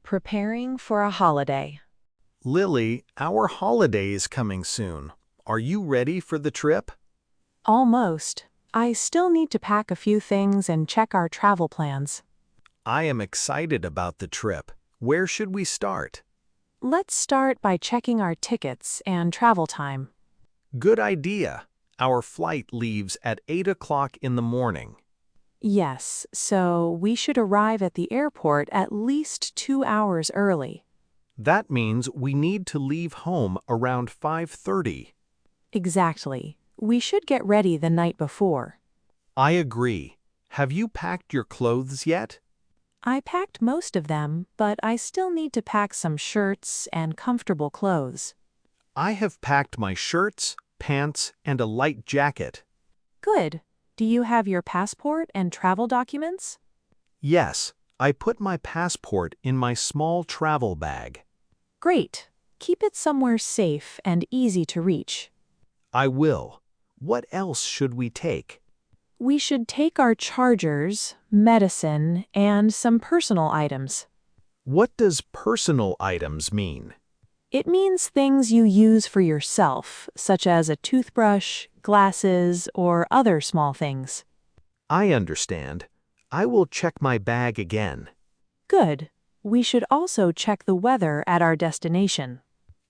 Preparing for a holiday. Lily, our holiday is coming soon. Are you ready for the trip? Almost. I still need to pack a few things and check our travel plans. I am excited about the trip. Where should we start? Let's start by checking our tickets and travel time. Good idea. Our flight leaves at 8 o'clock in the morning. Yes, so we should arrive at the airport at least 2 hours early. That means we need to leave home around 5:30. Exactly. We should get ready the night before. I agree. Have you packed your clothes yet? I packed most of them, but I still need to pack some shirts and comfortable clothes. I have packed my shirts, pants, and a light jacket. Good. Do you have your passport and travel documents? Yes, I put my passport in my small travel bag. Great. Keep it somewhere safe and easy to reach. I will. What else should we take? We should take our chargers, medicine, and some personal items. What does personal items mean? It means things you use for yourself, such as a toothbrush, glasses, or other small things. I understand. I will check my bag again. Good. We should also check the weather at our destination.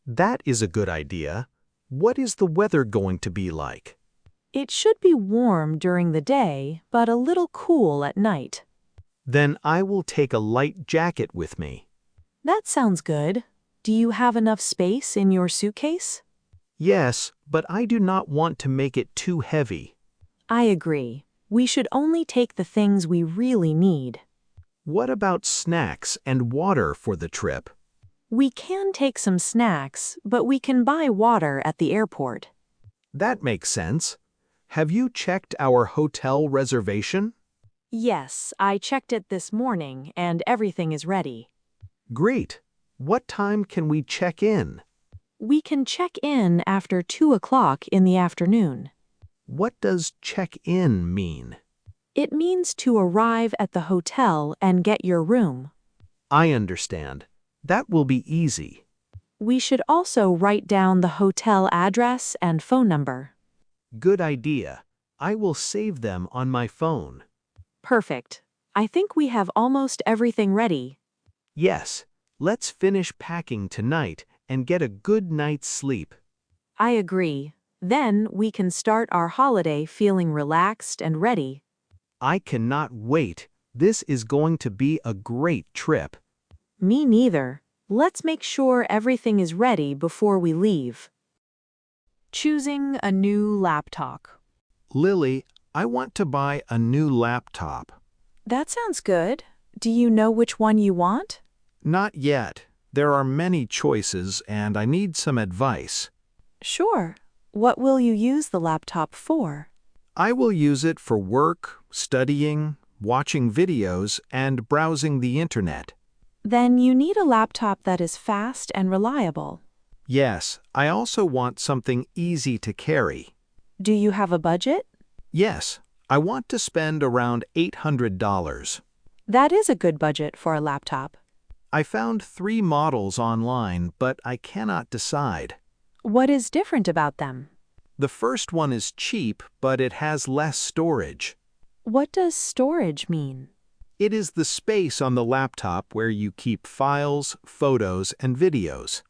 That is a good idea. What is the weather going to be like? It should be warm during the day, but a little cool at night. Then I will take a light jacket with me. That sounds good. Do you have enough space in your suitcase? Yes, but I do not want to make it too heavy. I agree. We should only take the things we really need. What about snacks and water for the trip? We can take some snacks, but we can buy water at the airport. That makes sense. Have you checked our hotel reservation? Yes, I checked it this morning and everything is ready. Great. What time can we check in? We can check in after 2 o'clock in the afternoon. What does check-in mean? It means to arrive at the hotel and get your room. I understand. That will be easy. We should also write down the hotel address and phone number. Good idea. I will save them on my phone. Perfect. I think we have almost everything ready. Yes, let's finish packing tonight and get a good night's sleep. I agree. Then we can start our holiday feeling relaxed and ready. I cannot wait. This is going to be a great trip. Me neither. Let's make sure everything is ready before we leave. Choosing a new laptop. Lily, I want to buy a new laptop. That sounds good. Do you know which one you want? Not yet. There are many choices and I need some advice. Sure. What will you use the laptop for? I will use it for work, studying, watching videos, and browsing the internet. Then you need a laptop that is fast and reliable. Yes, I also want something easy to carry. Do you have a budget? Yes, I want to spend around $800. That is a good budget for a laptop. I found 3 models online, but I cannot decide. What is different about them? The first one is cheap, but it has less storage. What does storage mean? It is the space on the laptop where you keep files, photos, and videos.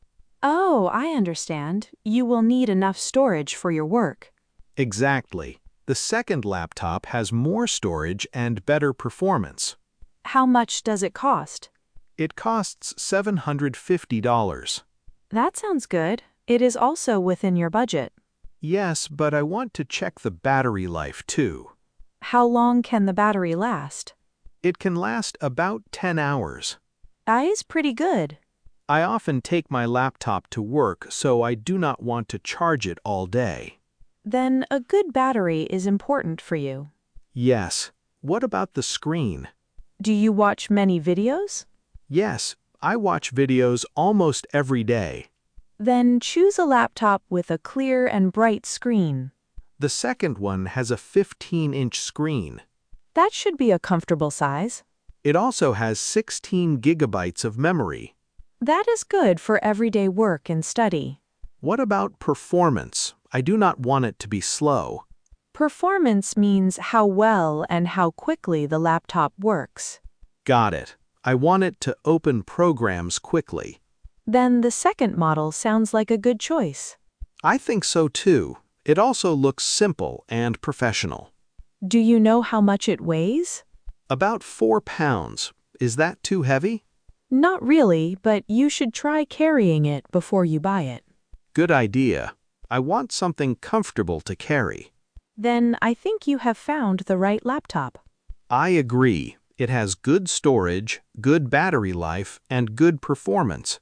Oh, I understand. You will need enough storage for your work. Exactly. The second laptop has more storage and better performance. How much does it cost? It costs $750. That sounds good. It is also within your budget. Yes, but I want to check the battery life too. How long can the battery last? It can last about 10 hours. That is pretty good. I often take my laptop to work, so I do not want to charge it all day. Then a good battery is important for you. Yes. What about the screen? Do you watch many videos? Yes, I watch videos almost every day. Then choose a laptop with a clear and bright screen. The second one has a 15-inch screen. That should be a comfortable size. It also has 16 gigabytes of memory. That is good for everyday work and study. What about performance? I do not want it to be slow. Performance means how well and how quickly the laptop works. Got it. I want it to open programs quickly. Then the second model sounds like a good choice. I think so too. It also looks simple and professional. Do you know how much it weighs? About 4 pounds. Is that too heavy? Not really, but you should try carrying it before you buy it. Good idea. I want something comfortable to carry. Then I think you have found the right laptop. I agree. It has good storage, good battery life, and good performance.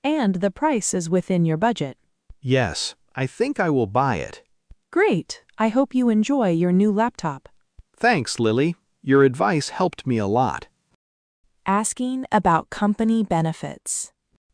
And the price is within your budget. Yes, I think I will buy it. Great! I hope you enjoy your new laptop. Thanks, Lily. Your advice helped me a lot. Asking about company benefits.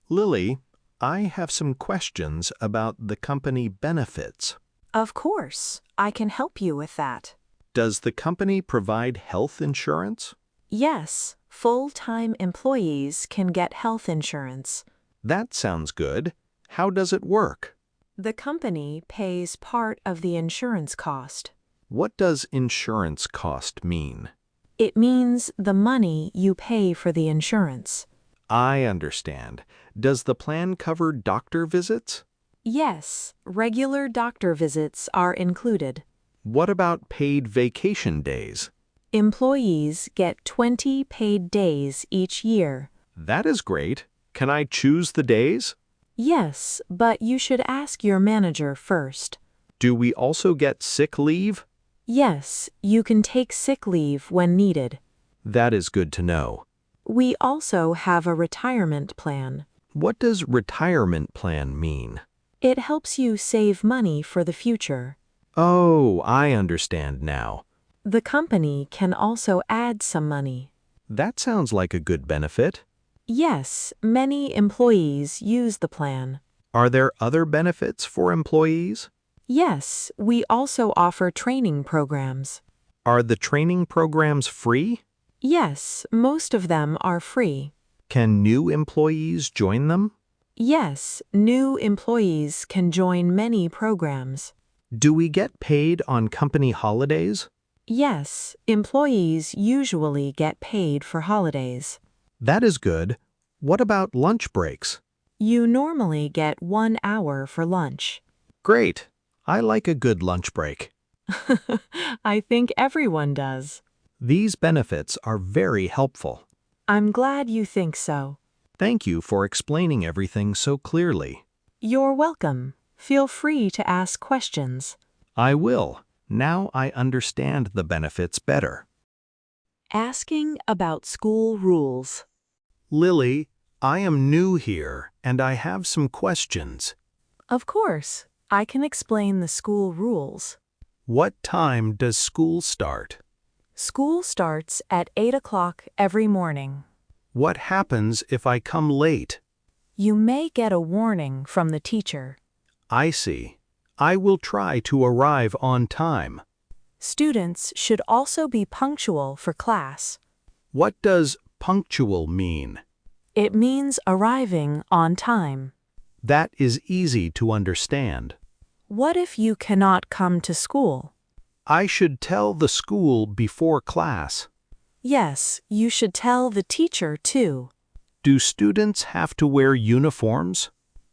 Lily, I have some questions about the company benefits. Of course, I can help you with that. Does the company provide health insurance? Yes, full-time employees can get health insurance. That sounds good. How does it work? The company pays part of the insurance cost. What does insurance cost mean? It means the money you pay for the insurance. I understand. Does the plan cover doctor visits? Yes, regular doctor visits are included. What about paid vacation days? Employees get 20 paid days each year. That is great. Can I choose the days? Yes, but you should ask your manager first. Do we also get sick leave? Yes, you can take sick leave when needed. That is good to know. We also have a retirement plan. What does retirement plan mean? It helps you save money for the future. Oh, I understand now. The company can also add some money. That sounds like a good benefit. Yes, many employees use the plan. Are there other benefits for employees? Yes, we also offer training programs. Are the training programs free? Yes, most of them are free. Can new employees join them? Yes, new employees can join many programs. Do we get paid on company holidays? Yes, employees usually get paid for holidays. That is good. What about lunch breaks? You normally get 1 hour for lunch. Great. I like a good lunch break. I think everyone does. These benefits are very helpful. I'm glad you think so. Thank you for explaining everything so clearly. You're welcome. Feel free to ask questions. I will. Now I understand the benefits better. Asking about school rules. Lily, I am new here and I have some questions. Of course, I can explain the school rules. What time does school start? School starts at 8 o'clock every morning. What happens if I come late? You may get a warning from the teacher. I see. I will try to arrive on time. Students should also be punctual for class. What does punctual mean? It means arriving on time. That is easy to understand. What if you cannot come to school? I should tell the school before class. Yes, you should tell the teacher too. Do students have to wear uniforms?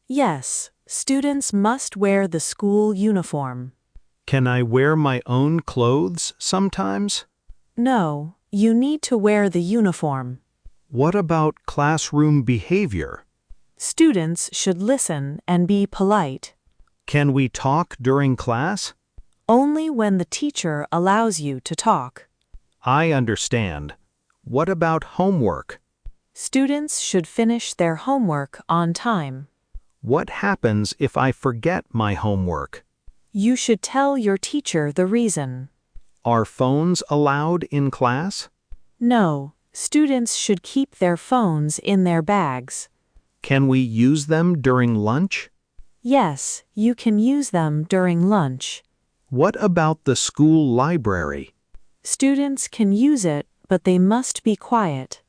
Yes, students must wear the school uniform. Can I wear my own clothes sometimes? No, you need to wear the uniform. What about classroom behavior? Students should listen and be polite. Can we talk during class? Only when the teacher allows you to talk. I understand. What about homework? Students should finish their homework on time. What happens if I forget my homework? You should tell your teacher the reason. Are phones allowed in class? No, students should keep their phones in their bags. Can we use them during lunch? Yes, you can use them during lunch. What about the school library? Students can use it, but they must be quiet.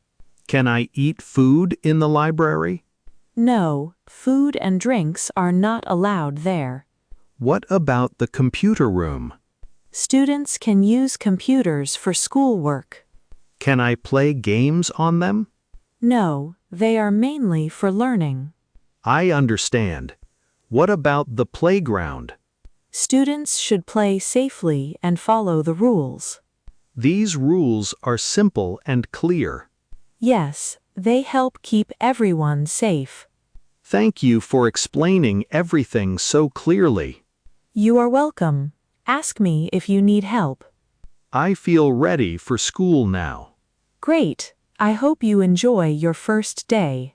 Can I eat food in the library? No, food and drinks are not allowed there. What about the computer room? Students can use computers for schoolwork. Can I play games on them? No, they are mainly for learning. I understand. What about the playground? Students should play safely and follow the rules. These rules are simple and clear. Yes, they help keep everyone safe. Thank you for explaining everything so clearly. You are welcome. Ask me if you need help. I feel ready for school now. Great. I hope you enjoy your first day.